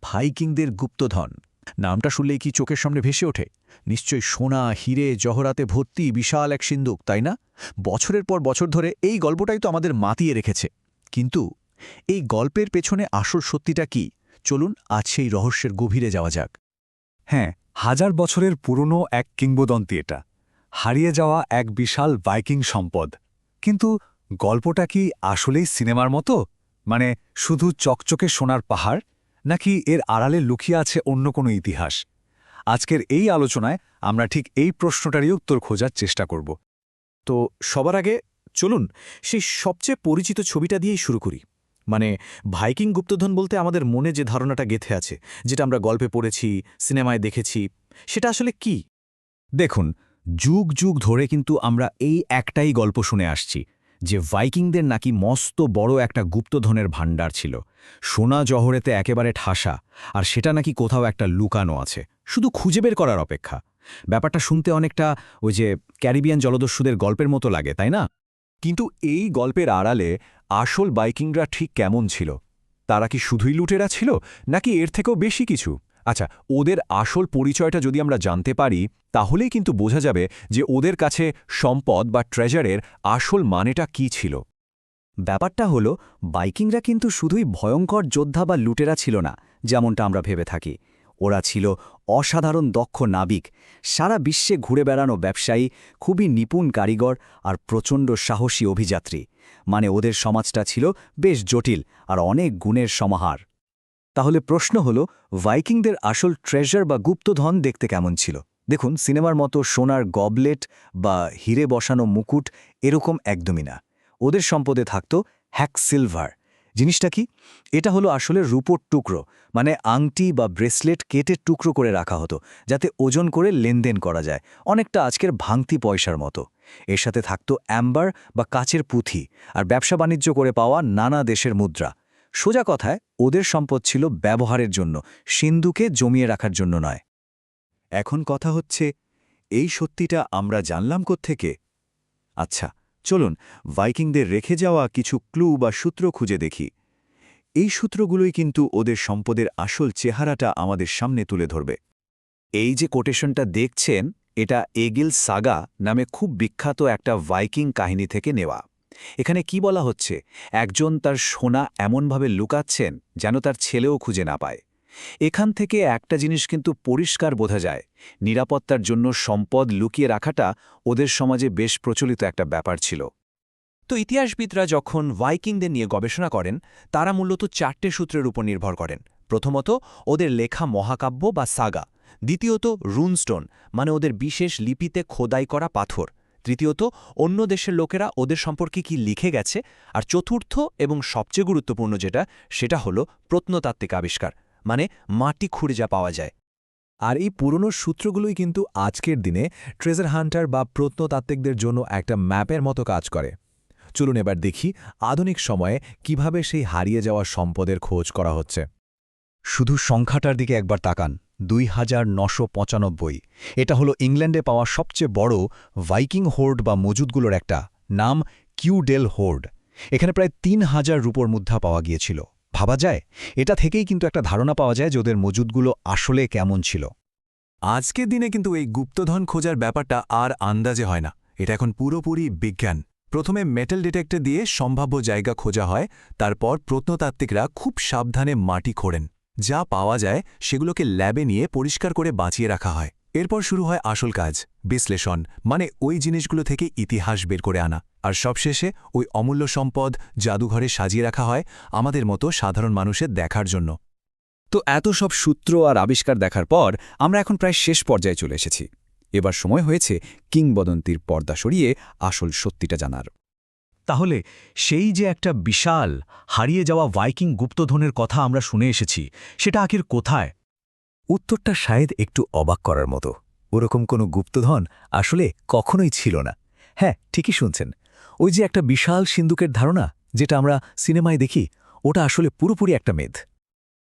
ভাইকিংদের গুপ্তধন নামটা শুনলেই কি চোখের সামনে ভেসে ওঠে? নিশ্চয়ই সোনা, হিরে, জহরাতে ভর্তি বিশাল এক সিন্দুক, তাই না? বছরের পর বছর ধরে এই গল্পটাই তো আমাদের মাতিয়ে রেখেছে। কিন্তু এই গল্পের পেছনে আসল সত্যিটা কি? চলুন আজ সেই রহস্যের গভীরে যাওয়া যাক। হ্যাঁ, হাজার বছরের পুরনো এক কিংবদন্তি এটা। হারিয়ে যাওয়া এক বিশাল ভাইকিং সম্পদ। কিন্তু গল্পটা কি আসলেই সিনেমার মতো? মানে শুধু চকচকে সোনার পাহাড়, নাকি এর আড়ালে লুকিয়ে আছে অন্য কোনো ইতিহাস? আজকের এই আলোচনায় আমরা ঠিক এই প্রশ্নটারই উত্তর খোঁজার চেষ্টা করব। তো সবার আগে চলুন সেই সবচেয়ে পরিচিত ছবিটা দিয়েই শুরু করি। মানে ভাইকিং গুপ্তধন বলতে আমাদের মনে যে ধারণাটা গেঁথে আছে, যেটা আমরা গল্পে পড়েছি, সিনেমায় দেখেছি, সেটা আসলে কি? দেখুন, যুগ যুগ ধরে কিন্তু আমরা এই একটাই গল্প শুনে আসছি যে ভাইকিংদের নাকি মস্ত বড় একটা গুপ্তধনের ভাণ্ডার ছিল, সোনা জহরেতে একেবারে ঠাসা, আর সেটা নাকি কোথাও একটা লুকানো আছে, শুধু খুঁজে বের করার অপেক্ষা। ব্যাপারটা শুনতে অনেকটা ওই যে ক্যারিবিয়ান জলদস্যুদের গল্পের মতো লাগে, তাই না? কিন্তু এই গল্পের আড়ালে আসল ভাইকিংরা ঠিক কেমন ছিল? তারা কি শুধুই লুটেরা ছিল, নাকি এর থেকেও বেশি কিছু? আচ্ছা, ওদের আসল পরিচয়টা যদি আমরা জানতে পারি, তাহলেই কিন্তু বোঝা যাবে যে ওদের কাছে সম্পদ বা ট্রেজারের আসল মানেটা কি ছিল। ব্যাপারটা হলো, ভাইকিংরা কিন্তু শুধুই ভয়ঙ্কর যোদ্ধা বা লুটেরা ছিল না, যেমনটা আমরা ভেবে থাকি। ওরা ছিল অসাধারণ দক্ষ নাবিক, সারা বিশ্বে ঘুরে বেড়ানো ব্যবসায়ী, খুবই নিপুণ কারিগর আর প্রচণ্ড সাহসী অভিযাত্রী। মানে ওদের সমাজটা ছিল বেশ জটিল আর অনেক গুণের সমাহার। তাহলে প্রশ্ন হলো, ভাইকিংদের আসল ট্রেজার বা গুপ্তধন দেখতে কেমন ছিল? দেখুন, সিনেমার মতো সোনার গবলেট বা হিরে বসানো মুকুট এরকম একদমই না। ওদের সম্পদে থাকত হ্যাক সিলভার। জিনিসটা কি? এটা হলো আসলে রূপোর টুকরো, মানে আংটি বা ব্রেসলেট কেটে টুকরো করে রাখা হতো, যাতে ওজন করে লেনদেন করা যায়, অনেকটা আজকের ভাঙতি পয়সার মতো। এর সাথে থাকত অ্যাম্বার বা কাচের পুঁথি, আর ব্যবসা বাণিজ্য করে পাওয়া নানা দেশের মুদ্রা। সোজা কথায়, ওদের সম্পদ ছিল ব্যবহারের জন্য, সিন্ধুকে জমিয়ে রাখার জন্য নয়। এখন কথা হচ্ছে, এই সত্যিটা আমরা জানলাম কোত্থেকে? আচ্ছা, চলুন ভাইকিংদের রেখে যাওয়া কিছু ক্লু বা সূত্র খুঁজে দেখি। এই সূত্রগুলোই কিন্তু ওদের সম্পদের আসল চেহারাটা আমাদের সামনে তুলে ধরবে। এই যে কোটেশনটা দেখছেন, এটা এগিল সাগা নামে খুব বিখ্যাত একটা ভাইকিং কাহিনী থেকে নেওয়া। এখানে কি বলা হচ্ছে, একজন তার সোনা এমনভাবে লুকাচ্ছেন যেন তার ছেলেও খুঁজে না পায়। এখান থেকে একটা জিনিস কিন্তু পরিষ্কার বোঝা যায়, নিরাপত্তার জন্য সম্পদ লুকিয়ে রাখাটা ওদের সমাজে বেশ প্রচলিত একটা ব্যাপার ছিল। তো ইতিহাসবিদরা যখন ভাইকিংদের নিয়ে গবেষণা করেন, তারা মূলত 4টে সূত্রের উপর নির্ভর করেন। প্রথমত, ওদের লেখা মহাকাব্য বা সাগা। দ্বিতীয়ত, রুনস্টোন, মানে ওদের বিশেষ লিপিতে খোদাই করা পাথর। তৃতীয়ত, অন্য দেশের লোকেরা ওদের সম্পর্কে কি লিখে গেছে। আর চতুর্থ এবং সবচেয়ে গুরুত্বপূর্ণ যেটা, সেটা হলো প্রত্নতাত্ত্বিক আবিষ্কার, মানে মাটি খুঁড়ে যা পাওয়া যায়। আর এই পুরনো সূত্রগুলোই কিন্তু আজকের দিনে ট্রেজার হান্টার বা প্রত্নতাত্ত্বিকদের জন্য একটা ম্যাপের মতো কাজ করে। চলুন এবার দেখি আধুনিক সময়ে কিভাবে সেই হারিয়ে যাওয়া সম্পদের খোঁজ করা হচ্ছে। শুধু সংখ্যাটার দিকে একবার তাকান, 2995। এটা হলো ইংল্যান্ডে পাওয়া সবচেয়ে বড় ভাইকিং হোর্ড বা মজুদগুলোর একটা, নাম কিউডেল হোর্ড। এখানে প্রায় 3000 রূপোর মুদ্রা পাওয়া গিয়েছিল। ভাবা যায়, এটা থেকেই কিন্তু একটা ধারণা পাওয়া যায় যে ওদের মজুদগুলো আসলে কেমন ছিল। আজকের দিনে কিন্তু এই গুপ্তধন খোঁজার ব্যাপারটা আর আন্দাজে হয় না, এটা এখন পুরোপুরি বিজ্ঞান। প্রথমে মেটাল ডিটেক্টর দিয়ে সম্ভাব্য জায়গা খোঁজা হয়, তারপর প্রত্নতাত্ত্বিকরা খুব সাবধানে মাটি খোঁড়েন। যা পাওয়া যায় সেগুলোকে ল্যাবে নিয়ে পরিষ্কার করে বাঁচিয়ে রাখা হয়। এরপর শুরু হয় আসল কাজ, বিশ্লেষণ, মানে ওই জিনিসগুলো থেকে ইতিহাস বের করে আনা। আর সবশেষে ওই অমূল্য সম্পদ জাদুঘরে সাজিয়ে রাখা হয় আমাদের মতো সাধারণ মানুষের দেখার জন্য। তো এত সব সূত্র আর আবিষ্কার দেখার পর আমরা এখন প্রায় শেষ পর্যায়ে চলে এসেছি। এবার সময় হয়েছে কিংবদন্তির পর্দা সরিয়ে আসল সত্যিটা জানার। তাহলে সেই যে একটা বিশাল হারিয়ে যাওয়া ভাইকিং গুপ্তধনের কথা আমরা শুনে এসেছি, সেটা আখির কোথায়? উত্তরটা শায়দ একটু অবাক করার মতো। ওরকম কোনো গুপ্তধন আসলে কখনোই ছিল না। হ্যাঁ, ঠিকই শুনছেন। ওই যে একটা বিশাল সিন্দুকের ধারণা, যেটা আমরা সিনেমায় দেখি, ওটা আসলে পুরোপুরি একটা মেদ।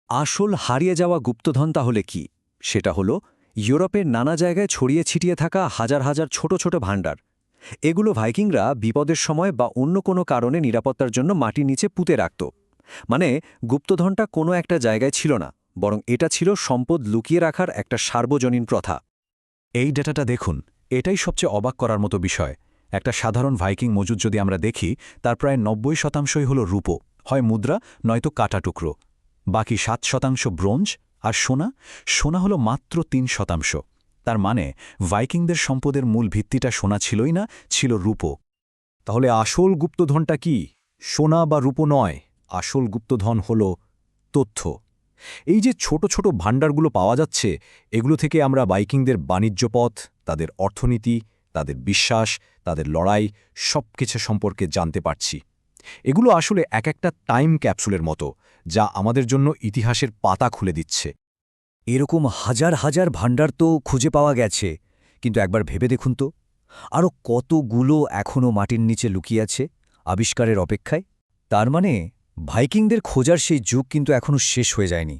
আসল হারিয়ে যাওয়া গুপ্তধন তাহলে কি? সেটা হলো ইউরোপের নানা জায়গায় ছড়িয়ে ছিটিয়ে থাকা হাজার হাজার ছোট ছোট ভাণ্ডার। এগুলো ভাইকিংরা বিপদের সময় বা অন্য কোনো কারণে নিরাপত্তার জন্য মাটির নিচে পুঁতে রাখত। মানে গুপ্তধনটা কোনো একটা জায়গায় ছিল না, বরং এটা ছিল সম্পদ লুকিয়ে রাখার একটা সার্বজনীন প্রথা। এই ডেটাটা দেখুন, এটাই সবচেয়ে অবাক করার মতো বিষয়। একটা সাধারণ ভাইকিং মজুদ যদি আমরা দেখি, তার প্রায় ৯০% হল রূপো, হয় মুদ্রা নয়তো কাটা টুকরো। বাকি ৭% ব্রোঞ্জ আর সোনা হলো মাত্র ৩%। তার মানে ভাইকিংদের সম্পদের মূল ভিত্তিটা সোনা ছিলই না, ছিল রূপো। তাহলে আসল গুপ্তধনটা কি? সোনা বা রূপো নয়, আসল গুপ্তধন হল তথ্য। এই যে ছোট ছোট ভাণ্ডারগুলো পাওয়া যাচ্ছে, এগুলো থেকে আমরা ভাইকিংদের বাণিজ্য পথ, তাদের অর্থনীতি, তাদের বিশ্বাস, তাদের লড়াই সবকিছু সম্পর্কে জানতে পারছি। এগুলো আসলে এক একটা টাইম ক্যাপসুলের মতো, যা আমাদের জন্য ইতিহাসের পাতা খুলে দিচ্ছে। এরকম হাজার হাজার ভাণ্ডার তো খুঁজে পাওয়া গেছে, কিন্তু একবার ভেবে দেখুন তো, আরও কতগুলো এখনও মাটির নিচে লুকিয়ে আছে, আবিষ্কারের অপেক্ষায়। তার মানে ভাইকিংদের খোঁজার সেই যুগ কিন্তু এখনও শেষ হয়ে যায়নি।